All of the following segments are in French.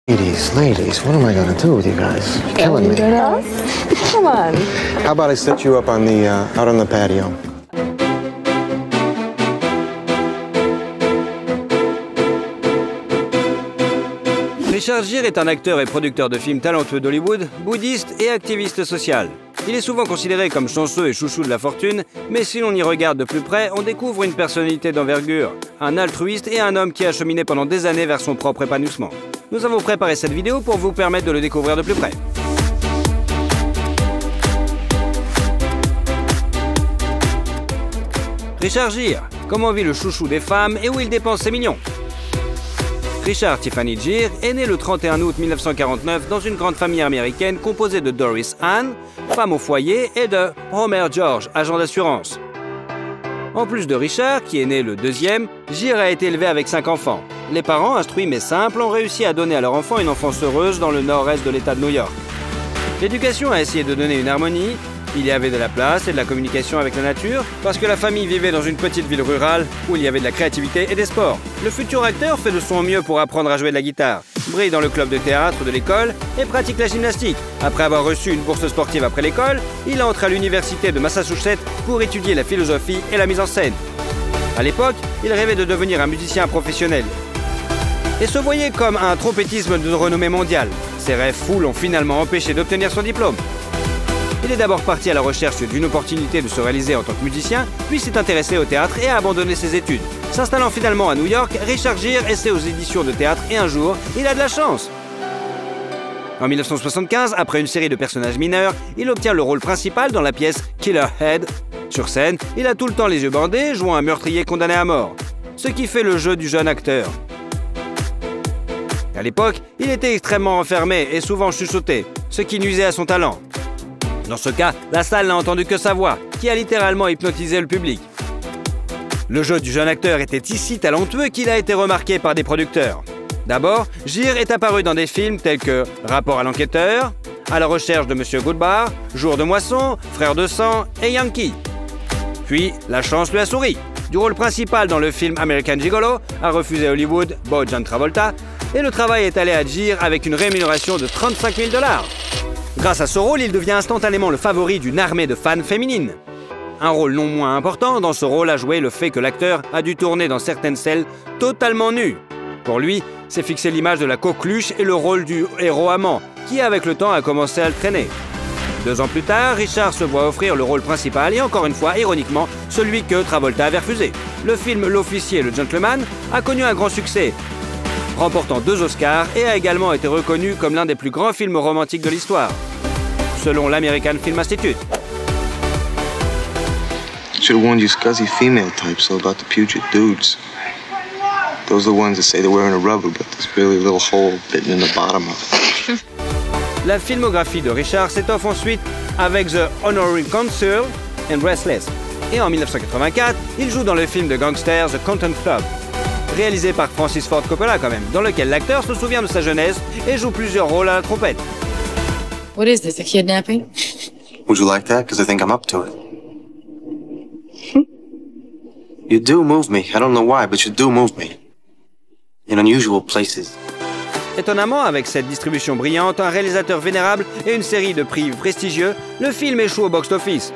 Ladies, what am I gonna do with you guys? You're killing me. Come on. How about I set you up on the out on the patio? Richard Gere est un acteur et producteur de films talentueux d'Hollywood, bouddhiste et activiste social. Il est souvent considéré comme chanceux et chouchou de la fortune, mais si l'on y regarde de plus près, on découvre une personnalité d'envergure, un altruiste et un homme qui a cheminé pendant des années vers son propre épanouissement. Nous avons préparé cette vidéo pour vous permettre de le découvrir de plus près. Richard Gere, comment vit le chouchou des femmes et où il dépense ses millions? Richard Tiffany Gere est né le 31 août 1949 dans une grande famille américaine composée de Doris Ann, femme au foyer, et de Homer George, agent d'assurance. En plus de Richard, qui est né le deuxième, Gere a été élevé avec 5 enfants. Les parents, instruits mais simples, ont réussi à donner à leur enfant une enfance heureuse dans le nord-est de l'État de New York. L'éducation a essayé de donner une harmonie. Il y avait de la place et de la communication avec la nature, parce que la famille vivait dans une petite ville rurale où il y avait de la créativité et des sports. Le futur acteur fait de son mieux pour apprendre à jouer de la guitare, brille dans le club de théâtre de l'école et pratique la gymnastique. Après avoir reçu une bourse sportive après l'école, il entre à l'université de Massachusetts pour étudier la philosophie et la mise en scène. À l'époque, il rêvait de devenir un musicien professionnel et se voyait comme un trompettisme de renommée mondiale. Ses rêves fous l'ont finalement empêché d'obtenir son diplôme. Il est d'abord parti à la recherche d'une opportunité de se réaliser en tant que musicien, puis s'est intéressé au théâtre et a abandonné ses études. S'installant finalement à New York, Richard Gere essaie aux éditions de théâtre et un jour, il a de la chance. En 1975, après une série de personnages mineurs, il obtient le rôle principal dans la pièce Killer Head. Sur scène, il a tout le temps les yeux bandés, jouant un meurtrier condamné à mort. Ce qui fait le jeu du jeune acteur. À l'époque, il était extrêmement enfermé et souvent chuchoté, ce qui nuisait à son talent. Dans ce cas, la salle n'a entendu que sa voix, qui a littéralement hypnotisé le public. Le jeu du jeune acteur était si talentueux qu'il a été remarqué par des producteurs. D'abord, Gere est apparu dans des films tels que Rapport à l'enquêteur, À la recherche de Monsieur Goodbar, Jour de moisson, Frères de sang et Yankee. Puis, la chance lui a souri. Du rôle principal dans le film American Gigolo, a refusé Hollywood, John Travolta, et le travail est allé à Gere avec une rémunération de 35 000 $. Grâce à ce rôle, il devient instantanément le favori d'une armée de fans féminines. Un rôle non moins important dans ce rôle a joué le fait que l'acteur a dû tourner dans certaines scènes totalement nu. Pour lui, c'est fixé l'image de la coqueluche et le rôle du héros amant, qui avec le temps a commencé à le traîner. 2 ans plus tard, Richard se voit offrir le rôle principal et encore une fois, ironiquement, celui que Travolta avait refusé. Le film L'officier et le gentleman a connu un grand succès, remportant 2 Oscars et a également été reconnu comme l'un des plus grands films romantiques de l'histoire, selon l'American Film Institute. Should have warned you scuzzy female types so about the putrid dudes. Those are the ones that say they're wearing a rubber, but there's really a little hole bitten in the bottom of it. La filmographie de Richard s'étoffe ensuite avec The Honorary Consul and Restless. Et en 1984, il joue dans le film de gangsters The Content Club, réalisé par Francis Ford Coppola quand même, dans lequel l'acteur se souvient de sa jeunesse et joue plusieurs rôles à la trompette. What is this, a kidnapping? Would you like that? Because I think I'm up to it. You do move me. I don't know why, but you do move me. In unusual places. Étonnamment, avec cette distribution brillante, un réalisateur vénérable et une série de prix prestigieux, le film échoue au box-office.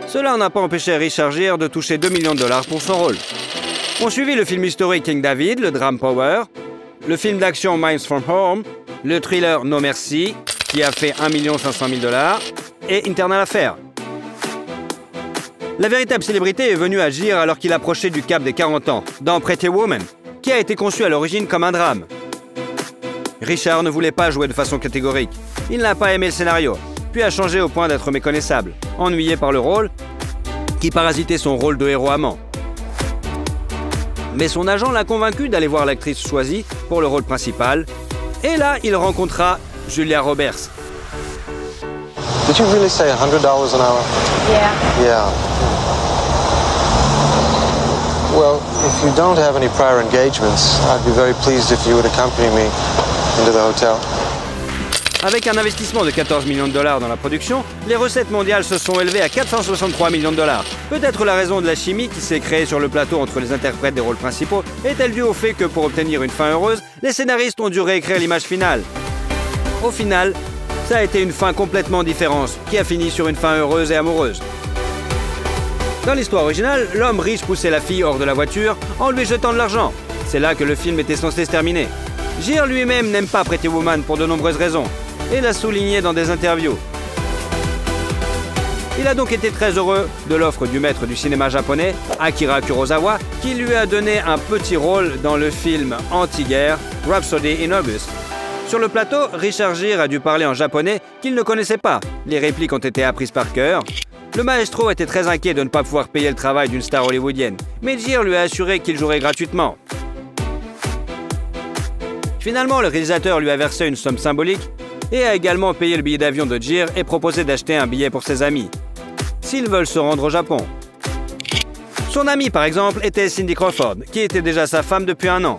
Cela n'a pas empêché Richard Gere de toucher 2 millions de $ pour son rôle. On suivit le film historique King David, le drame Power, le film d'action Miles from Home, le thriller No Mercy, qui a fait 1 500 000 $, et Internal Affair. La véritable célébrité est venue à Gere alors qu'il approchait du cap des 40 ans, dans Pretty Woman, qui a été conçu à l'origine comme un drame. Richard ne voulait pas jouer de façon catégorique. Il n'a pas aimé le scénario, puis a changé au point d'être méconnaissable, ennuyé par le rôle, qui parasitait son rôle de héros amant. Mais son agent l'a convaincu d'aller voir l'actrice choisie pour le rôle principal, et là, il rencontra Julia Roberts. Did you really say $100 an hour? Yeah. Well, if you don't have any prior engagements, I'd be very pleased if you would accompany me into the hotel. Avec un investissement de 14 millions de dollars dans la production, les recettes mondiales se sont élevées à 463 millions de dollars. Peut-être la raison de la chimie qui s'est créée sur le plateau entre les interprètes des rôles principaux est-elle due au fait que pour obtenir une fin heureuse, les scénaristes ont dû réécrire l'image finale. Au final, ça a été une fin complètement différente, qui a fini sur une fin heureuse et amoureuse. Dans l'histoire originale, l'homme riche poussait la fille hors de la voiture en lui jetant de l'argent. C'est là que le film était censé se terminer. Gere lui-même n'aime pas Pretty Woman pour de nombreuses raisons, et l'a souligné dans des interviews. Il a donc été très heureux de l'offre du maître du cinéma japonais, Akira Kurosawa, qui lui a donné un petit rôle dans le film anti-guerre Rhapsody in August. Sur le plateau, Richard Gere a dû parler en japonais qu'il ne connaissait pas. Les répliques ont été apprises par cœur. Le maestro était très inquiet de ne pas pouvoir payer le travail d'une star hollywoodienne, mais Gere lui a assuré qu'il jouerait gratuitement. Finalement, le réalisateur lui a versé une somme symbolique et a également payé le billet d'avion de Gere et proposé d'acheter un billet pour ses amis, s'ils veulent se rendre au Japon. Son amie, par exemple, était Cindy Crawford, qui était déjà sa femme depuis un an.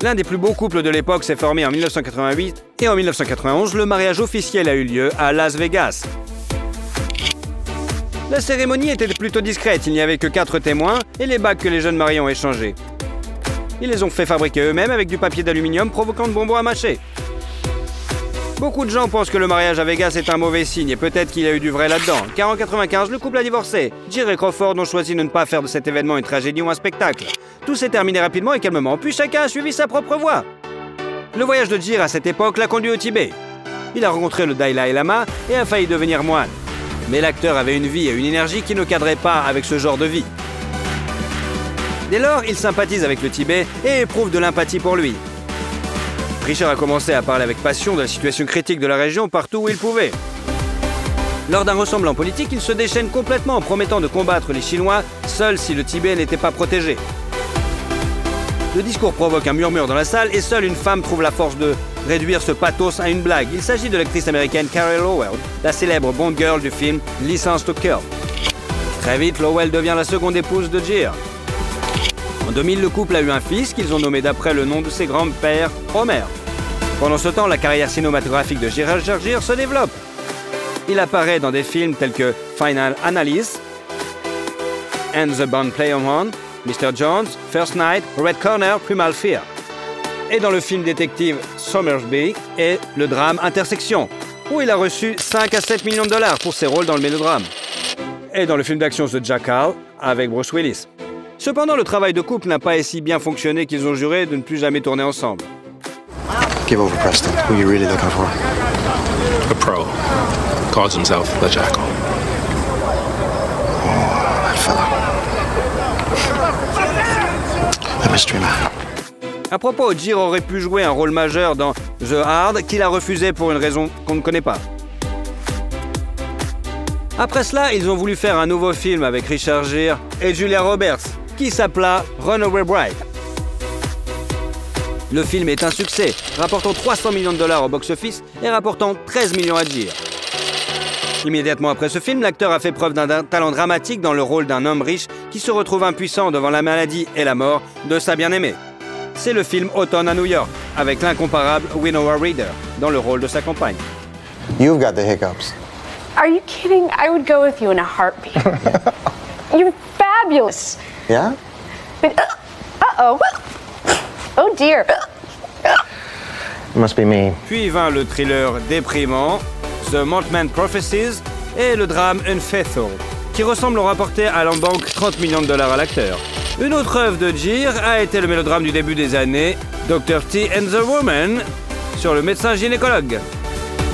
L'un des plus beaux couples de l'époque s'est formé en 1988 et en 1991, le mariage officiel a eu lieu à Las Vegas. La cérémonie était plutôt discrète, il n'y avait que 4 témoins et les bagues que les jeunes mariés ont échangées. Ils les ont fait fabriquer eux-mêmes avec du papier d'aluminium provoquant de bonbons à mâcher. Beaucoup de gens pensent que le mariage à Vegas est un mauvais signe et peut-être qu'il y a eu du vrai là-dedans, car en 1995, le couple a divorcé. Gere et Crawford ont choisi de ne pas faire de cet événement une tragédie ou un spectacle. Tout s'est terminé rapidement et calmement, puis chacun a suivi sa propre voie. Le voyage de Gere à cette époque l'a conduit au Tibet. Il a rencontré le Dalai Lama et a failli devenir moine. Mais l'acteur avait une vie et une énergie qui ne cadrait pas avec ce genre de vie. Dès lors, il sympathise avec le Tibet et éprouve de l'empathie pour lui. Richard a commencé à parler avec passion de la situation critique de la région partout où il pouvait. Lors d'un rassemblement politique, il se déchaîne complètement en promettant de combattre les Chinois, seuls si le Tibet n'était pas protégé. Le discours provoque un murmure dans la salle et seule une femme trouve la force de réduire ce pathos à une blague. Il s'agit de l'actrice américaine Carey Lowell, la célèbre Bond girl du film License to Kill. Très vite, Lowell devient la seconde épouse de Gere. En 2000, le couple a eu un fils qu'ils ont nommé d'après le nom de ses grands-pères, Homer. Pendant ce temps, la carrière cinématographique de Richard Gere se développe. Il apparaît dans des films tels que Final Analysis, And the Bond Play On, Mr. Jones, First Night, Red Corner, Primal Fear. Et dans le film détective Somersby et le drame Intersection, où il a reçu 5 à 7 millions de dollars pour ses rôles dans le mélodrame. Et dans le film d'action The Jackal avec Bruce Willis. Cependant, le travail de couple n'a pas si bien fonctionné qu'ils ont juré de ne plus jamais tourner ensemble. Give over, Preston. Who are you really looking for? A pro. Calls himself the Jackal. Oh, that fella. The mystery man. À propos, Gere aurait pu jouer un rôle majeur dans The Hard, qu'il a refusé pour une raison qu'on ne connaît pas. Après cela, ils ont voulu faire un nouveau film avec Richard Gere et Julia Roberts, qui s'appela Runaway Bride. Le film est un succès, rapportant 300 millions de dollars au box-office et rapportant 13 millions à Gere. Immédiatement après ce film, l'acteur a fait preuve d'un talent dramatique dans le rôle d'un homme riche qui se retrouve impuissant devant la maladie et la mort de sa bien-aimée. C'est le film Automne à New York, avec l'incomparable Winona Ryder dans le rôle de sa compagne. You've got the hiccups. Are you kidding? I would go with you in a heartbeat. You're fabulous. Yeah? But, uh-oh. Oh dear. It must be me. Puis vint le thriller déprimant The Mothman Prophecies et le drame Unfaithful, qui ressemblent au rapporté à la banque 30 millions de dollars à l'acteur. Une autre œuvre de Gere a été le mélodrame du début des années Dr. T and the Woman sur le médecin gynécologue.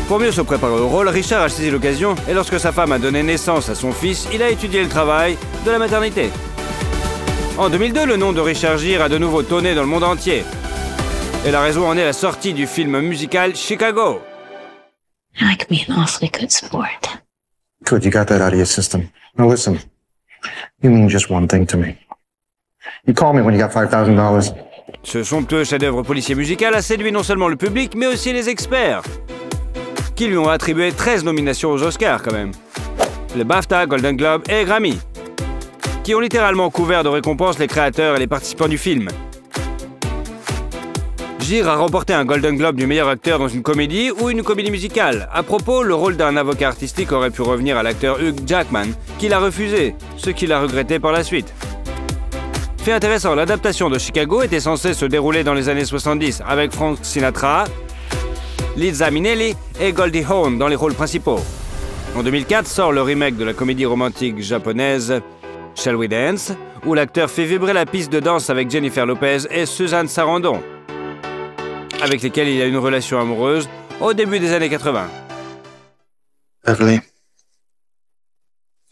Pour mieux se préparer au rôle, Richard a saisi l'occasion et lorsque sa femme a donné naissance à son fils, il a étudié le travail de la maternité. En 2002, le nom de Richard Gere a de nouveau tonné dans le monde entier. Et la raison en est la sortie du film musical Chicago. I like being an awfully good sport. Good, you got that out of your system. Now listen, you mean just one thing to me. You call me when you got $5,000. Ce somptueux chef-d'œuvre policier musical a séduit non seulement le public, mais aussi les experts, qui lui ont attribué 13 nominations aux Oscars quand même. Le BAFTA, Golden Globe et Grammy, qui ont littéralement couvert de récompenses les créateurs et les participants du film. Gere a remporté un Golden Globe du meilleur acteur dans une comédie ou une comédie musicale. À propos, le rôle d'un avocat artistique aurait pu revenir à l'acteur Hugh Jackman, qui l'a refusé, ce qu'il a regretté par la suite. Fait intéressant, l'adaptation de Chicago était censée se dérouler dans les années 70 avec Frank Sinatra, Liza Minnelli et Goldie Hawn dans les rôles principaux. En 2004 sort le remake de la comédie romantique japonaise Shall We Dance, où l'acteur fait vibrer la piste de danse avec Jennifer Lopez et Suzanne Sarandon, avec lesquels il a une relation amoureuse au début des années 80. Beverly,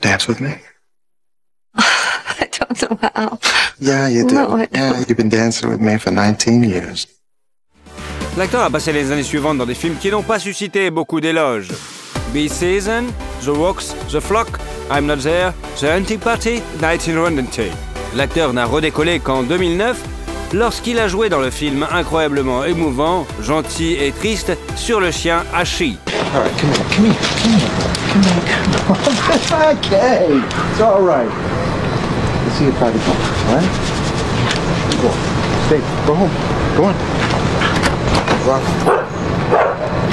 dance with me? I don't know how. Yeah, you do. No, Yeah, you've been dancing with me for 19 years. L'acteur a passé les années suivantes dans des films qui n'ont pas suscité beaucoup d'éloges. Be Season, The Walks, The Flock, I'm Not There, The Hunting Party, Night in London. L'acteur n'a redécollé qu'en 2009, lorsqu'il a joué dans le film incroyablement émouvant, gentil et triste sur le chien Hachi. All right, come here. Okay, it's all right. Let's see your private home, all right? Go on. Stay. Go home. Go on. Go on.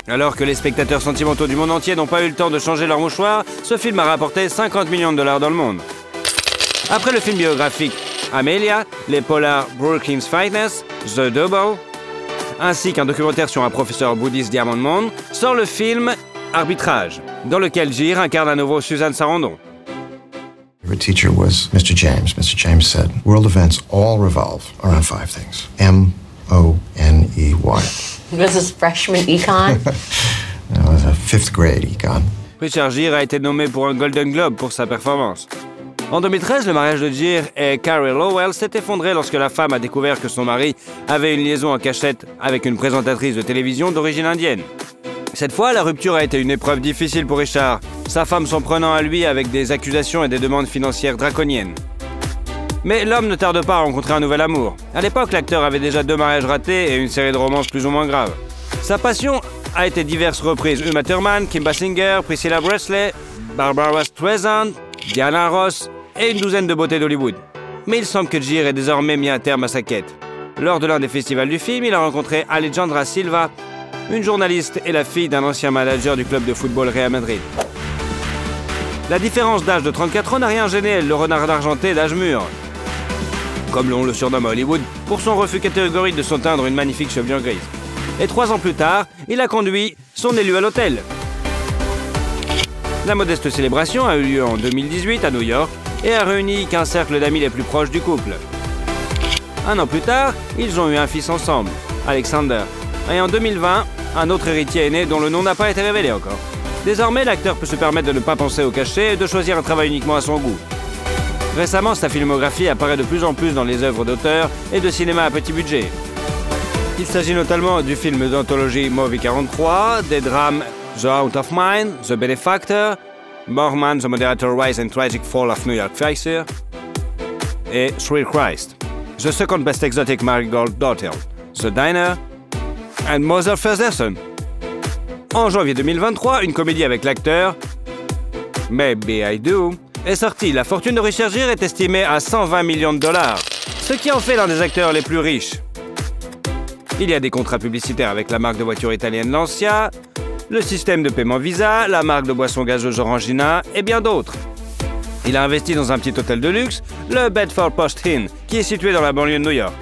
Alors que les spectateurs sentimentaux du monde entier n'ont pas eu le temps de changer leur mouchoir, ce film a rapporté 50 millions de dollars dans le monde. Après le film biographique Amelia, les polars Brookings Finest, The Double, ainsi qu'un documentaire sur un professeur bouddhiste Diamond Monde, sort le film Arbitrage, dans lequel Gere incarne à nouveau Suzanne Sarandon. Her teacher was Mr. James. Mr. James said, world events all revolve around 5 things. M-O-N-E-Y. Was this freshman econ? That was a 5th grade econ. Richard Gere a été nommé pour un Golden Globe pour sa performance. En 2013, le mariage de Gere et Carey Lowell s'est effondré lorsque la femme a découvert que son mari avait une liaison en cachette avec une présentatrice de télévision d'origine indienne. Cette fois, la rupture a été une épreuve difficile pour Richard, sa femme s'en prenant à lui avec des accusations et des demandes financières draconiennes. Mais l'homme ne tarde pas à rencontrer un nouvel amour. À l'époque, l'acteur avait déjà 2 mariages ratés et une série de romances plus ou moins graves. Sa passion a été diverses reprises. Uma Thurman, Kim Basinger, Priscilla Presley, Barbara Streisand, Diana Ross et une douzaine de beautés d'Hollywood. Mais il semble que Gere ait désormais mis un terme à sa quête. Lors de l'un des festivals du film, il a rencontré Alejandra Silva, une journaliste et la fille d'un ancien manager du club de football Real Madrid. La différence d'âge de 34 ans n'a rien gêné le renard argenté d'âge mûr, comme l'on le surnomme à Hollywood, pour son refus catégorique de s'en teindre une magnifique chevelure grise. Et 3 ans plus tard, il a conduit son élu à l'hôtel. La modeste célébration a eu lieu en 2018 à New York et a réuni qu'un cercle d'amis les plus proches du couple. 1 an plus tard, ils ont eu un fils ensemble, Alexander. Et en 2020, un autre héritier est né dont le nom n'a pas été révélé encore. Désormais, l'acteur peut se permettre de ne pas penser au cachet et de choisir un travail uniquement à son goût. Récemment, sa filmographie apparaît de plus en plus dans les œuvres d'auteur et de cinéma à petit budget. Il s'agit notamment du film d'anthologie Movie 43, des drames The Out of Mind, The Benefactor, Mormon, The Moderator Rise and Tragic Fall of New York Phaser et Thrill Christ, The Second Best Exotic Marigold Daughter, The Diner and Mother Ferguson. En janvier 2023, une comédie avec l'acteur Maybe I Do est sortie. La fortune de Richard Gere est estimée à 120 millions de dollars, ce qui en fait l'un des acteurs les plus riches. Il y a des contrats publicitaires avec la marque de voiture italienne Lancia, le système de paiement Visa, la marque de boissons gazeuses Orangina et bien d'autres. Il a investi dans un petit hôtel de luxe, le Bedford Post Inn, qui est situé dans la banlieue de New York.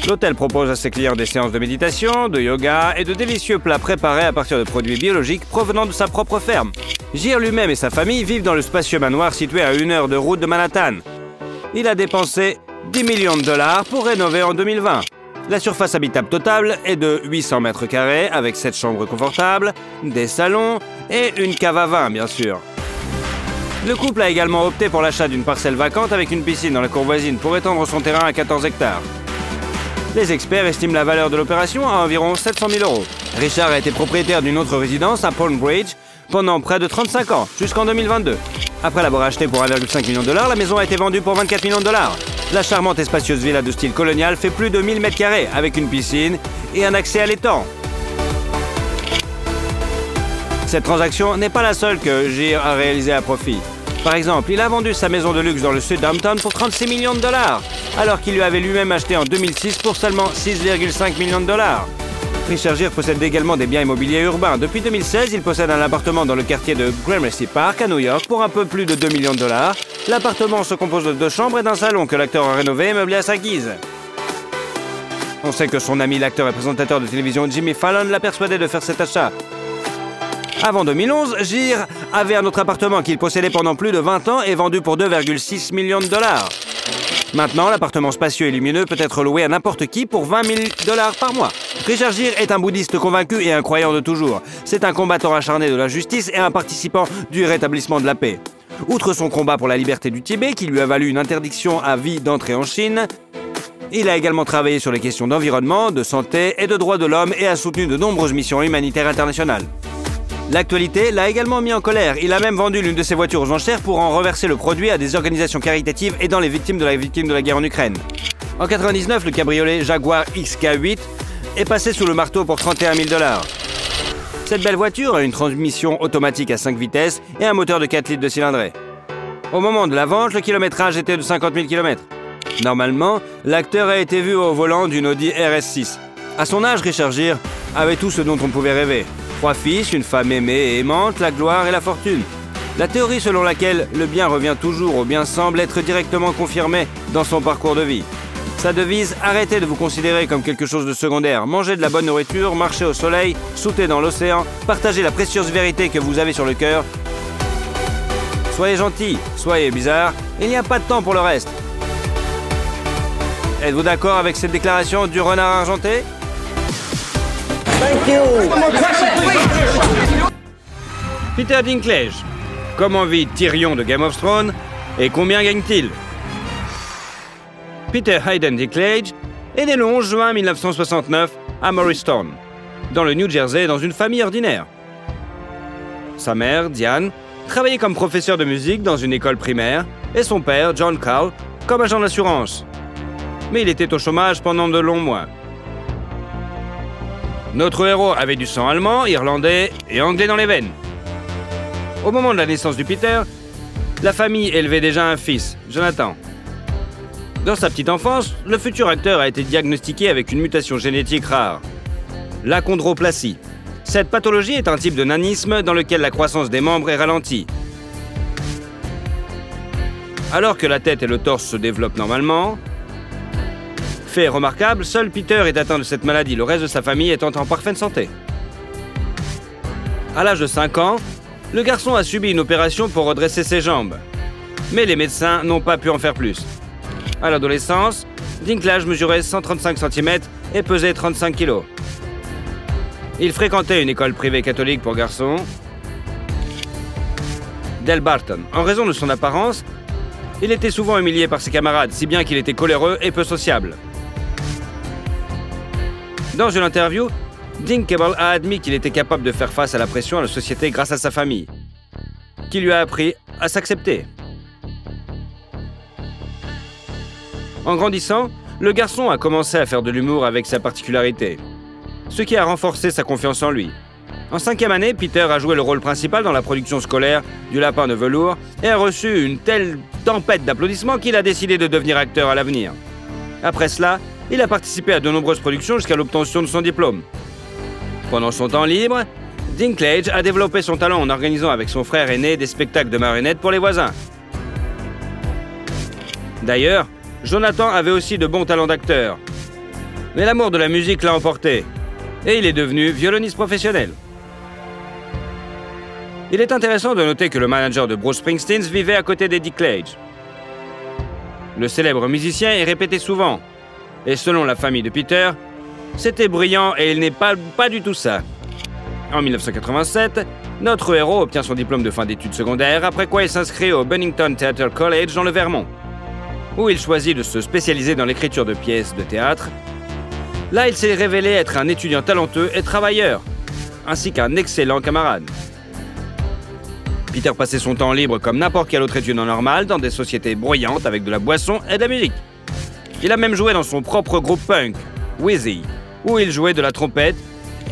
L'hôtel propose à ses clients des séances de méditation, de yoga et de délicieux plats préparés à partir de produits biologiques provenant de sa propre ferme. Gere lui-même et sa famille vivent dans le spacieux manoir situé à 1 heure de route de Manhattan. Il a dépensé 10 millions de dollars pour rénover en 2020. La surface habitable totale est de 800 mètres carrés avec 7 chambres confortables, des salons et une cave à vin, bien sûr. Le couple a également opté pour l'achat d'une parcelle vacante avec une piscine dans la cour voisine pour étendre son terrain à 14 hectares. Les experts estiment la valeur de l'opération à environ 700 000 €. Richard a été propriétaire d'une autre résidence à Palm Bridge pendant près de 35 ans, jusqu'en 2022. Après l'avoir achetée pour 1,5 million de dollars, la maison a été vendue pour 24 millions de dollars. La charmante et spacieuse villa de style colonial fait plus de 1000 m² avec une piscine et un accès à l'étang. Cette transaction n'est pas la seule que Gere a réalisée à profit. Par exemple, il a vendu sa maison de luxe dans le sud d'Hampton pour 36 millions de dollars. alors qu'il lui avait lui-même acheté en 2006 pour seulement 6,5 millions de dollars. Richard Gere possède également des biens immobiliers urbains. Depuis 2016, il possède un appartement dans le quartier de Gramercy Park à New York pour un peu plus de 2 millions de dollars. L'appartement se compose de 2 chambres et d'un salon que l'acteur a rénové et meublé à sa guise. On sait que son ami l'acteur et présentateur de télévision Jimmy Fallon l'a persuadé de faire cet achat. Avant 2011, Gere avait un autre appartement qu'il possédait pendant plus de 20 ans et vendu pour 2,6 millions de dollars. Maintenant, l'appartement spacieux et lumineux peut être loué à n'importe qui pour 20 000 dollars par mois. Richard Gere est un bouddhiste convaincu et un croyant de toujours. C'est un combattant acharné de la justice et un participant du rétablissement de la paix. Outre son combat pour la liberté du Tibet, qui lui a valu une interdiction à vie d'entrer en Chine, il a également travaillé sur les questions d'environnement, de santé et de droits de l'homme et a soutenu de nombreuses missions humanitaires internationales. L'actualité l'a également mis en colère. Il a même vendu l'une de ses voitures aux enchères pour en reverser le produit à des organisations caritatives aidant les victimes de la guerre en Ukraine. En 1999, le cabriolet Jaguar XK8 est passé sous le marteau pour 31 000 dollars. Cette belle voiture a une transmission automatique à 5 vitesses et un moteur de 4 litres de cylindrée. Au moment de la vente, le kilométrage était de 50 000 km. Normalement, l'acteur a été vu au volant d'une Audi RS6. À son âge, Richard Gere avait tout ce dont on pouvait rêver. 3 fils, une femme aimée et aimante, la gloire et la fortune. La théorie selon laquelle le bien revient toujours au bien semble être directement confirmée dans son parcours de vie. Sa devise, arrêtez de vous considérer comme quelque chose de secondaire, mangez de la bonne nourriture, marchez au soleil, sautez dans l'océan, partagez la précieuse vérité que vous avez sur le cœur. Soyez gentil, soyez bizarre, il n'y a pas de temps pour le reste. Êtes-vous d'accord avec cette déclaration du renard argenté? Thank you. Peter Dinklage. Comment vit Tyrion de Game of Thrones et combien gagne-t-il? Peter Hayden Dinklage est né le 11 juin 1969 à Morristown, dans le New Jersey, dans une famille ordinaire. Sa mère, Diane, travaillait comme professeur de musique dans une école primaire et son père, John Carl, comme agent d'assurance. Mais il était au chômage pendant de longs mois. Notre héros avait du sang allemand, irlandais et anglais dans les veines. Au moment de la naissance du Peter, la famille élevait déjà un fils, Jonathan. Dans sa petite enfance, le futur acteur a été diagnostiqué avec une mutation génétique rare, l'achondroplasie. Cette pathologie est un type de nanisme dans lequel la croissance des membres est ralentie. Alors que la tête et le torse se développent normalement, fait remarquable, seul Peter est atteint de cette maladie, le reste de sa famille étant en parfaite santé. À l'âge de 5 ans, le garçon a subi une opération pour redresser ses jambes. Mais les médecins n'ont pas pu en faire plus. À l'adolescence, Dinklage mesurait 135 cm et pesait 35 kg. Il fréquentait une école privée catholique pour garçons, Delbarton. En raison de son apparence, il était souvent humilié par ses camarades, si bien qu'il était coléreux et peu sociable. Dans une interview, Dinklage a admis qu'il était capable de faire face à la pression à la société grâce à sa famille, qui lui a appris à s'accepter. En grandissant, le garçon a commencé à faire de l'humour avec sa particularité, ce qui a renforcé sa confiance en lui. En 5e année, Peter a joué le rôle principal dans la production scolaire du Lapin de velours et a reçu une telle tempête d'applaudissements qu'il a décidé de devenir acteur à l'avenir. Après cela, il a participé à de nombreuses productions jusqu'à l'obtention de son diplôme. Pendant son temps libre, Dinklage a développé son talent en organisant avec son frère aîné des spectacles de marionnettes pour les voisins. D'ailleurs, Jonathan avait aussi de bons talents d'acteur. Mais l'amour de la musique l'a emporté, et il est devenu violoniste professionnel. Il est intéressant de noter que le manager de Bruce Springsteen vivait à côté de Dinklage. Le célèbre musicien est répété souvent, et selon la famille de Peter, c'était brillant et il n'est pas du tout ça. En 1987, notre héros obtient son diplôme de fin d'études secondaires, après quoi il s'inscrit au Bennington Theatre College dans le Vermont, où il choisit de se spécialiser dans l'écriture de pièces de théâtre. Là, il s'est révélé être un étudiant talentueux et travailleur, ainsi qu'un excellent camarade. Peter passait son temps libre comme n'importe quel autre étudiant normal dans des sociétés bruyantes avec de la boisson et de la musique. Il a même joué dans son propre groupe punk, Wheezy, où il jouait de la trompette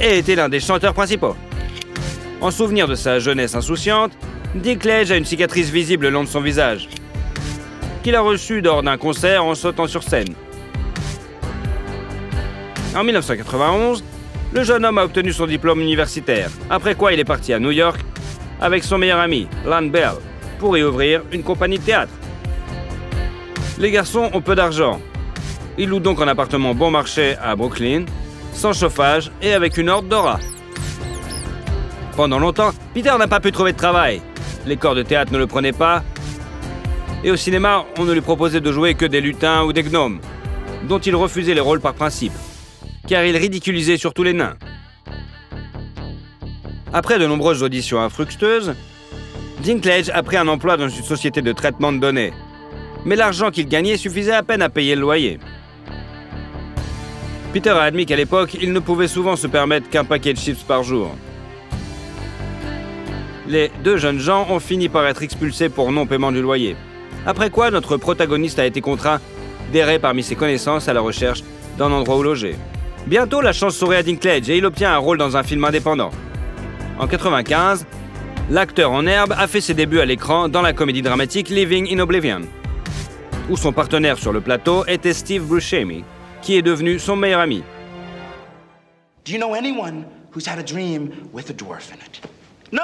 et était l'un des chanteurs principaux. En souvenir de sa jeunesse insouciante, Dinklage a une cicatrice visible le long de son visage. qu'il a reçu lors d'un concert en sautant sur scène. En 1991, le jeune homme a obtenu son diplôme universitaire, après quoi il est parti à New York avec son meilleur ami, Lon Bell, pour y ouvrir une compagnie de théâtre. Les garçons ont peu d'argent. Ils louent donc un appartement bon marché à Brooklyn, sans chauffage et avec une horde de rats. Pendant longtemps, Peter n'a pas pu trouver de travail. Les corps de théâtre ne le prenaient pas. Et au cinéma, on ne lui proposait de jouer que des lutins ou des gnomes, dont il refusait les rôles par principe, car il ridiculisait surtout les nains. Après de nombreuses auditions infructueuses, Dinklage a pris un emploi dans une société de traitement de données. Mais l'argent qu'il gagnait suffisait à peine à payer le loyer. Peter a admis qu'à l'époque, il ne pouvait souvent se permettre qu'un paquet de chips par jour. Les deux jeunes gens ont fini par être expulsés pour non-paiement du loyer. Après quoi, notre protagoniste a été contraint d'errer parmi ses connaissances à la recherche d'un endroit où loger. Bientôt, la chance sourit à Dinklage et il obtient un rôle dans un film indépendant. En 1995, l'acteur en herbe a fait ses débuts à l'écran dans la comédie dramatique Living in Oblivion, où son partenaire sur le plateau était Steve Buscemi, qui est devenu son meilleur ami. Do you know anyone who's had a dream with a dwarf in it? No!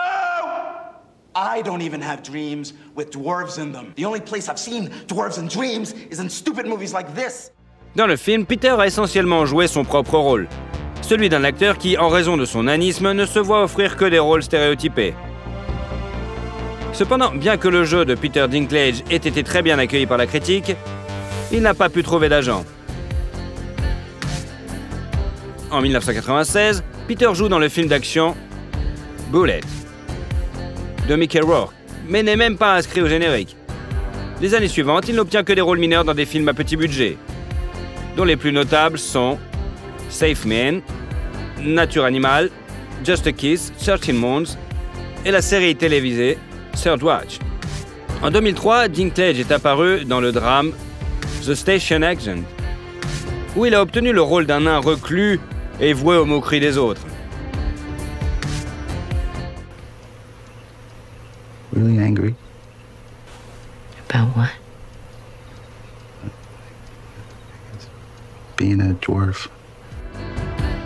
I don't even have dreams with dwarves in them. The only place I've seen dwarves in dreams is in stupid movies like this. Dans le film, Peter a essentiellement joué son propre rôle, celui d'un acteur qui, en raison de son nanisme, ne se voit offrir que des rôles stéréotypés. Cependant, bien que le jeu de Peter Dinklage ait été très bien accueilli par la critique, il n'a pas pu trouver d'agent. En 1996, Peter joue dans le film d'action Bullet de Mickey Rourke, mais n'est même pas inscrit au générique. Les années suivantes, il n'obtient que des rôles mineurs dans des films à petit budget, dont les plus notables sont Safe Man, Nature Animal, Just a Kiss, 13 Months et la série télévisée Third Watch. En 2003, Dinklage est apparu dans le drame The Station Agent, où il a obtenu le rôle d'un nain reclus et voué aux moqueries des autres. Really angry? About what? Being a dwarf.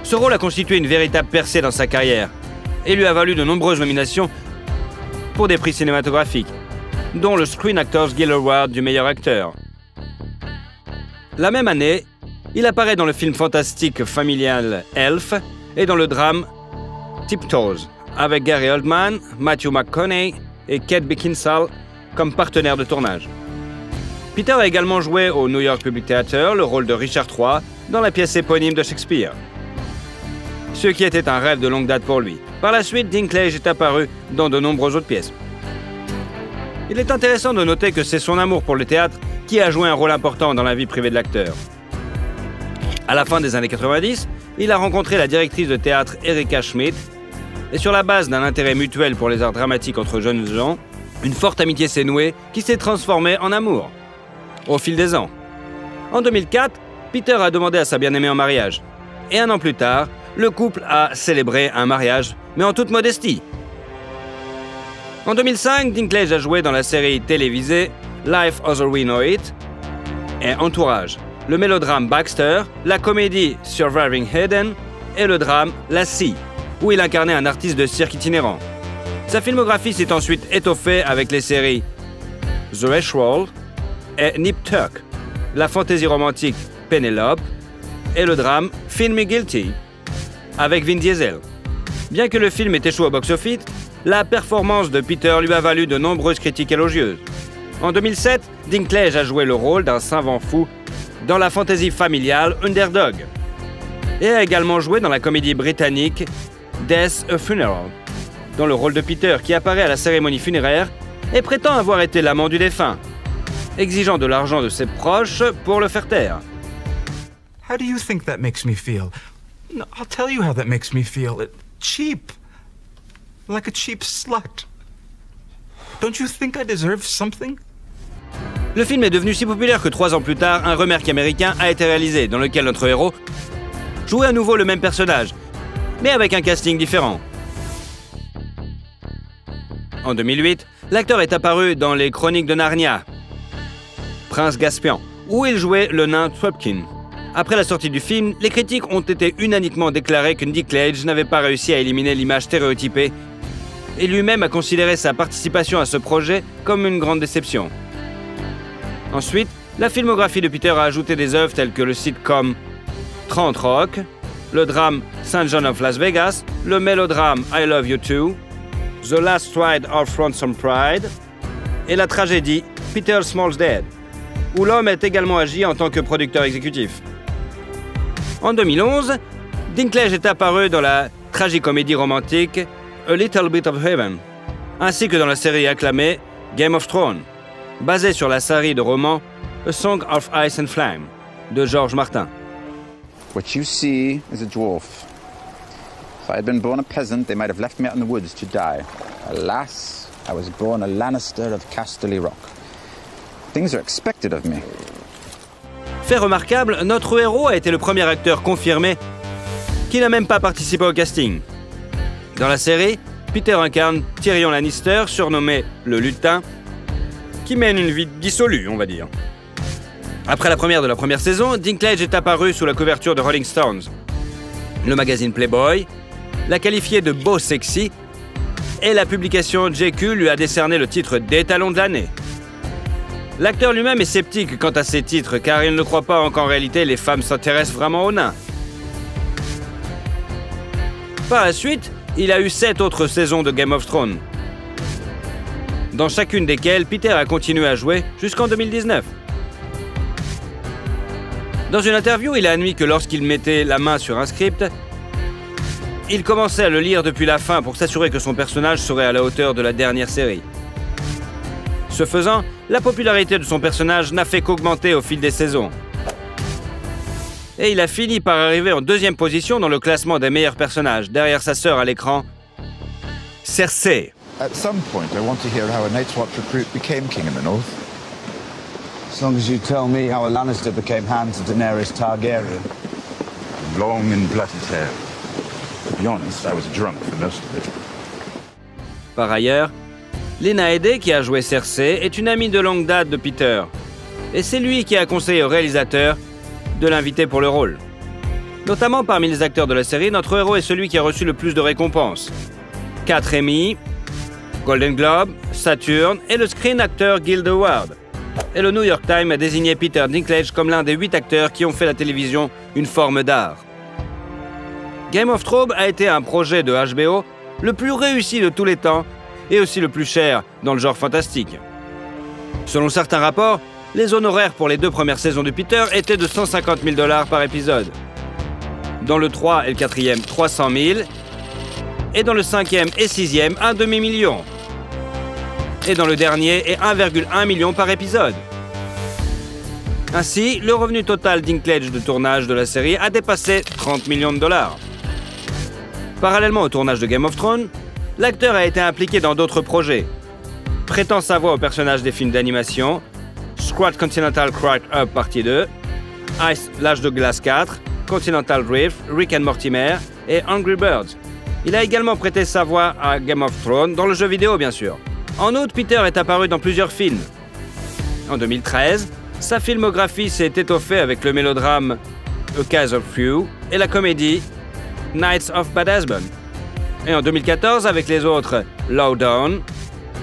Ce rôle a constitué une véritable percée dans sa carrière et lui a valu de nombreuses nominations pour des prix cinématographiques, dont le Screen Actors Guild Award du meilleur acteur. La même année, il apparaît dans le film fantastique familial Elf et dans le drame Tiptoes, avec Gary Oldman, Matthew McConaughey et Kate Beckinsale comme partenaires de tournage. Peter a également joué au New York Public Theatre le rôle de Richard III dans la pièce éponyme de Shakespeare, ce qui était un rêve de longue date pour lui. Par la suite, Dinklage est apparu dans de nombreuses autres pièces. Il est intéressant de noter que c'est son amour pour le théâtre qui a joué un rôle important dans la vie privée de l'acteur. À la fin des années 90, il a rencontré la directrice de théâtre Erika Schmidt, et sur la base d'un intérêt mutuel pour les arts dramatiques entre jeunes gens, une forte amitié s'est nouée qui s'est transformée en amour au fil des ans. En 2004, Peter a demandé à sa bien-aimée en mariage. Et un an plus tard, le couple a célébré un mariage, mais en toute modestie. En 2005, Dinklage a joué dans la série télévisée Life as We Know It et Entourage, le mélodrame Baxter, la comédie Surviving Hayden et le drame La Scie, où il incarnait un artiste de cirque itinérant. Sa filmographie s'est ensuite étoffée avec les séries The Westworld et Nip Tuck, la fantaisie romantique Penelope et le drame Feel Me Guilty avec Vin Diesel. Bien que le film ait échoué au box-office, la performance de Peter lui a valu de nombreuses critiques élogieuses. En 2007, Dinklage a joué le rôle d'un savant fou dans la fantaisie familiale Underdog et a également joué dans la comédie britannique Death a Funeral, dans le rôle de Peter qui apparaît à la cérémonie funéraire et prétend avoir été l'amant du défunt, exigeant de l'argent de ses proches pour le faire taire. How do you think that makes me feel? No, I'll tell you how that makes me feel. Cheap. Like a cheap slut. Don't you think I deserve something? Le film est devenu si populaire que 3 ans plus tard, un remake américain a été réalisé dans lequel notre héros jouait à nouveau le même personnage, mais avec un casting différent. En 2008, l'acteur est apparu dans Les Chroniques de Narnia, Prince Caspian, où il jouait le nain Trupkin. Après la sortie du film, les critiques ont été unanimement déclaré que Dinklage n'avait pas réussi à éliminer l'image stéréotypée et lui-même a considéré sa participation à ce projet comme une grande déception. Ensuite, la filmographie de Peter a ajouté des œuvres telles que le sitcom 30 Rock, le drame St. John of Las Vegas, le mélodrame I Love You Too, The Last Ride of Ransom Pride et la tragédie Peter Small's Dead, où l'homme est également agi en tant que producteur exécutif. En 2011, Dinklage est apparu dans la tragicomédie romantique A Little Bit of Heaven, ainsi que dans la série acclamée Game of Thrones, basée sur la série de romans A Song of Ice and Flame de George Martin. What you see is a dwarf. If I had been born a peasant, they might have left me out in the woods to die. Alas, I was born a Lannister of Casterly Rock. Things are expected of me. Fait remarquable, notre héros a été le premier acteur confirmé qui n'a même pas participé au casting. Dans la série, Peter incarne Tyrion Lannister, surnommé le Lutin, qui mène une vie dissolue, on va dire. Après la première de la première saison, Dinklage est apparu sous la couverture de Rolling Stones. Le magazine Playboy l'a qualifié de beau sexy et la publication JQ lui a décerné le titre d'étalon de l'année. L'acteur lui-même est sceptique quant à ces titres car il ne croit pas qu'en réalité les femmes s'intéressent vraiment aux nains. Par la suite, il a eu 7 autres saisons de Game of Thrones, dans chacune desquelles Peter a continué à jouer jusqu'en 2019. Dans une interview, il a admis que lorsqu'il mettait la main sur un script, il commençait à le lire depuis la fin pour s'assurer que son personnage serait à la hauteur de la dernière série. Ce faisant, la popularité de son personnage n'a fait qu'augmenter au fil des saisons. Et il a fini par arriver en 2e position dans le classement des meilleurs personnages, derrière sa sœur à l'écran, Cersei. At some point, I want to hear how a Night's Watch recruit became king in the North. As long as you tell me how a Lannister became hand to Daenerys Targaryen. Long and bloody tale. To be honest, I was drunk for most of it. Par ailleurs, Lena Headey, qui a joué Cersei, est une amie de longue date de Peter. Et c'est lui qui a conseillé au réalisateur de l'inviter pour le rôle. Notamment parmi les acteurs de la série, notre héros est celui qui a reçu le plus de récompenses. 4 Emmy, Golden Globe, Saturn et le Screen Actor Guild Award. Et le New York Times a désigné Peter Dinklage comme l'un des 8 acteurs qui ont fait la télévision une forme d'art. Game of Thrones a été un projet de HBO le plus réussi de tous les temps et aussi le plus cher dans le genre fantastique. Selon certains rapports, les honoraires pour les 2 premières saisons de Peter étaient de 150 000 $ par épisode. Dans le 3 et le 4e, 300 000 et dans le 5e et 6e, un demi-million. Et dans le dernier est 1,1 million par épisode. Ainsi, le revenu total Dinklage de tournage de la série a dépassé 30 millions $. Parallèlement au tournage de Game of Thrones, l'acteur a été impliqué dans d'autres projets, prêtant sa voix aux personnages des films d'animation Scrat Continental Crack Up Partie 2, Ice L'Âge de Glace 4, Continental Drift, Rick and Mortimer et Angry Birds. Il a également prêté sa voix à Game of Thrones dans le jeu vidéo, bien sûr. En outre, Peter est apparu dans plusieurs films. En 2013, sa filmographie s'est étoffée avec le mélodrame A Case of Few et la comédie Knights of Bad Husband. Et en 2014, avec les autres Low Down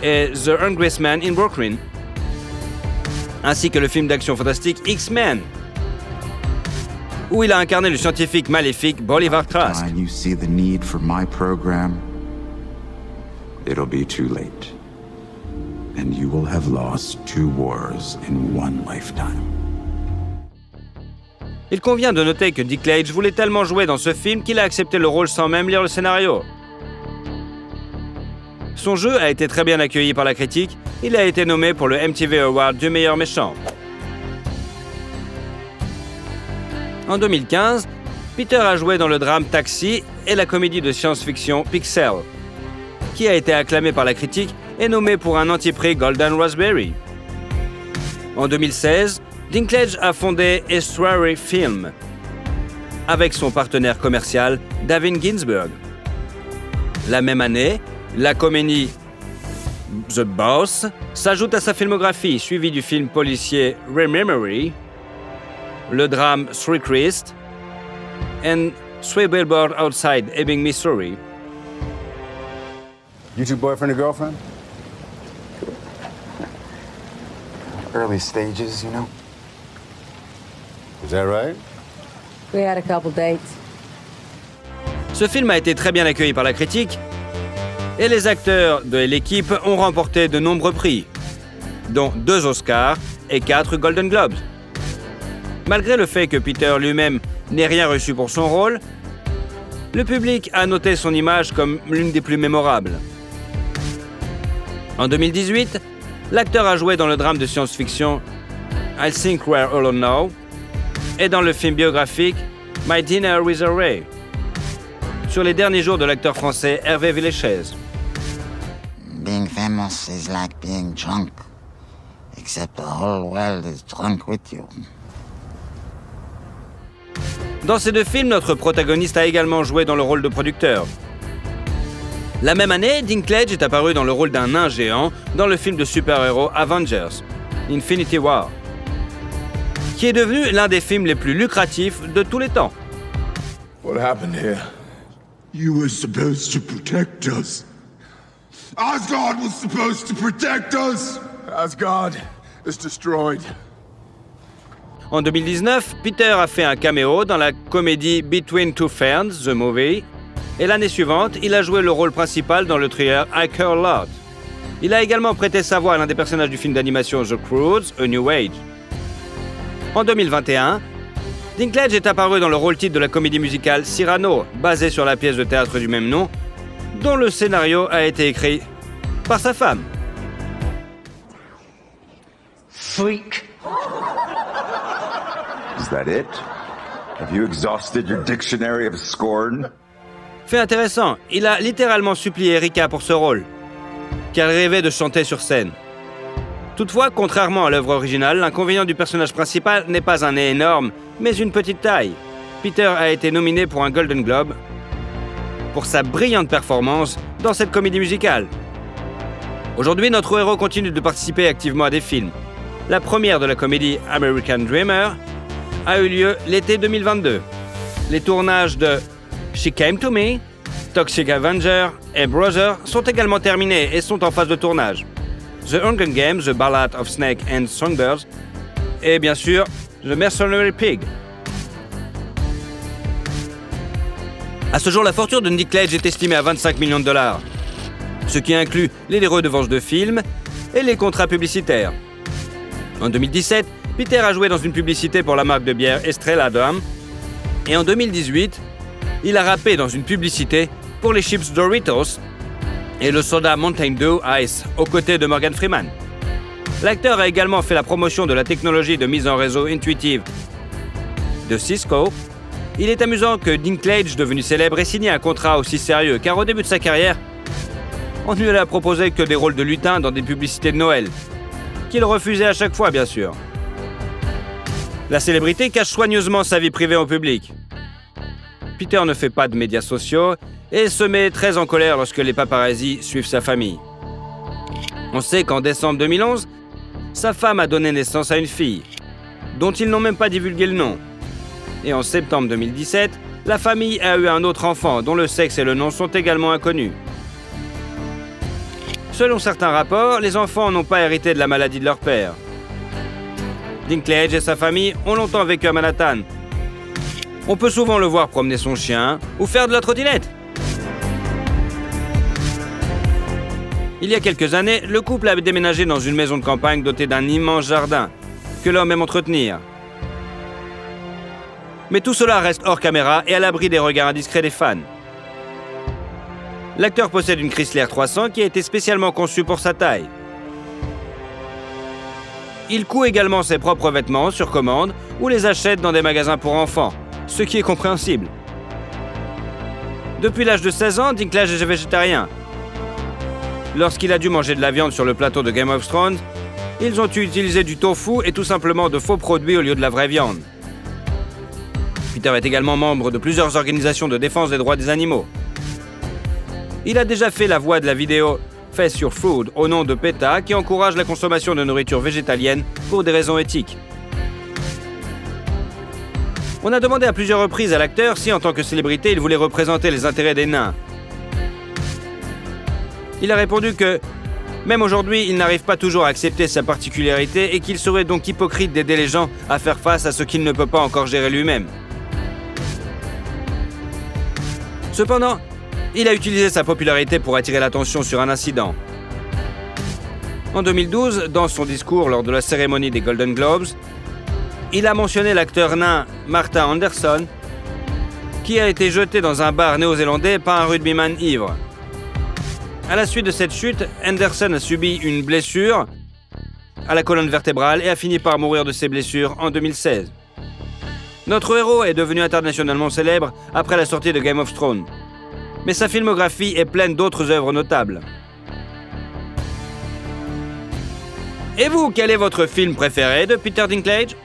et The Hungriest Man in Brooklyn, ainsi que le film d'action fantastique X-Men, où il a incarné le scientifique maléfique Bolivar Trask. When you see the need for my program, it'll be too late. And you will have lost 2 wars in 1 lifetime. Il convient de noter que Dinklage voulait tellement jouer dans ce film qu'il a accepté le rôle sans même lire le scénario. Son jeu a été très bien accueilli par la critique. Il a été nommé pour le MTV Award du meilleur méchant. En 2015, Peter a joué dans le drame Taxi et la comédie de science-fiction Pixel, qui a été acclamé par la critique et nommé pour un anti-prix Golden Raspberry. En 2016, Dinklage a fondé Estuary Film avec son partenaire commercial David Ginsburg. La même année, la comédie The Boss s'ajoute à sa filmographie, suivi du film policier Rememory, le drame Three Christ et Three Billboards Outside Ebbing, Missouri. You two boyfriend or girlfriend? Early stages, you know. Is that right? We had a couple dates. Ce film a été très bien accueilli par la critique et les acteurs de l'équipe ont remporté de nombreux prix, dont 2 Oscars et 4 Golden Globes. Malgré le fait que Peter lui-même n'ait rien reçu pour son rôle, le public a noté son image comme l'une des plus mémorables. En 2018, l'acteur a joué dans le drame de science-fiction I Think We're All Alone Now et dans le film biographique My Dinner with a Ray, sur les derniers jours de l'acteur français Hervé Villechaize. Being famous is like being drunk, except the whole world is drunk with you. Dans ces 2 films, notre protagoniste a également joué dans le rôle de producteur. La même année, Dinklage est apparu dans le rôle d'un nain géant dans le film de super-héros Avengers, Infinity War, qui est devenu l'un des films les plus lucratifs de tous les temps. What happened here? You were supposed to protect us. Asgard was supposed to protect us. Asgard is destroyed. En 2019, Peter a fait un caméo dans la comédie Between Two Ferns, The Movie, et l'année suivante, il a joué le rôle principal dans le thriller I Care a Lot. Il a également prêté sa voix à l'un des personnages du film d'animation The Croods, A New Age. En 2021, Dinklage est apparu dans le rôle-titre de la comédie musicale Cyrano, basée sur la pièce de théâtre du même nom, dont le scénario a été écrit par sa femme. Freak. Is that it? Have you exhausted your dictionary of scorn? Fait intéressant, il a littéralement supplié Erika pour ce rôle, car elle rêvait de chanter sur scène. Toutefois, contrairement à l'œuvre originale, l'inconvénient du personnage principal n'est pas un nez énorme, mais une petite taille. Peter a été nominé pour un Golden Globe pour sa brillante performance dans cette comédie musicale. Aujourd'hui, notre héros continue de participer activement à des films. La première de la comédie American Dreamer a eu lieu l'été 2022. Les tournages de She Came to Me, Toxic Avenger et Brother sont également terminés et sont en phase de tournage. The Hunger Games, The Ballad of Snake and Songbirds et bien sûr The Mercenary Pig. À ce jour, la fortune de Dinklage est estimée à 25 millions de dollars, ce qui inclut les redevances de films et les contrats publicitaires. En 2017, Peter a joué dans une publicité pour la marque de bière Estrella Damm et en 2018, il a rappé dans une publicité pour les chips Doritos et le soda Mountain Dew Ice aux côtés de Morgan Freeman. L'acteur a également fait la promotion de la technologie de mise en réseau intuitive de Cisco. Il est amusant que Dinklage, devenu célèbre, ait signé un contrat aussi sérieux, car au début de sa carrière, on ne lui a proposé que des rôles de lutin dans des publicités de Noël, qu'il refusait à chaque fois, bien sûr. La célébrité cache soigneusement sa vie privée au public. Peter ne fait pas de médias sociaux et se met très en colère lorsque les paparazzis suivent sa famille. On sait qu'en décembre 2011, sa femme a donné naissance à une fille, dont ils n'ont même pas divulgué le nom. Et en septembre 2017, la famille a eu un autre enfant dont le sexe et le nom sont également inconnus. Selon certains rapports, les enfants n'ont pas hérité de la maladie de leur père. Dinklage et sa famille ont longtemps vécu à Manhattan. On peut souvent le voir promener son chien ou faire de la trottinette. Il y a quelques années, le couple a déménagé dans une maison de campagne dotée d'un immense jardin que l'homme aime entretenir. Mais tout cela reste hors caméra et à l'abri des regards indiscrets des fans. L'acteur possède une Chrysler 300 qui a été spécialement conçue pour sa taille. Il coud également ses propres vêtements sur commande ou les achète dans des magasins pour enfants, ce qui est compréhensible. Depuis l'âge de 16 ans, Dinklage est végétarien. Lorsqu'il a dû manger de la viande sur le plateau de Game of Thrones, ils ont utilisé du tofu et tout simplement de faux produits au lieu de la vraie viande. Peter est également membre de plusieurs organisations de défense des droits des animaux. Il a déjà fait la voix de la vidéo Face Your Food au nom de PETA qui encourage la consommation de nourriture végétalienne pour des raisons éthiques. On a demandé à plusieurs reprises à l'acteur si, en tant que célébrité, il voulait représenter les intérêts des nains. Il a répondu que, même aujourd'hui, il n'arrive pas toujours à accepter sa particularité et qu'il serait donc hypocrite d'aider les gens à faire face à ce qu'il ne peut pas encore gérer lui-même. Cependant, il a utilisé sa popularité pour attirer l'attention sur un incident. En 2012, dans son discours lors de la cérémonie des Golden Globes, il a mentionné l'acteur nain Martin Anderson, qui a été jeté dans un bar néo-zélandais par un rugbyman ivre. À la suite de cette chute, Anderson a subi une blessure à la colonne vertébrale et a fini par mourir de ses blessures en 2016. Notre héros est devenu internationalement célèbre après la sortie de Game of Thrones. Mais sa filmographie est pleine d'autres œuvres notables. Et vous, quel est votre film préféré de Peter Dinklage ?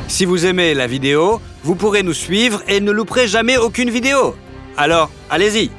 Si vous aimez la vidéo, vous pourrez nous suivre et ne louperez jamais aucune vidéo. Alors, allez-y!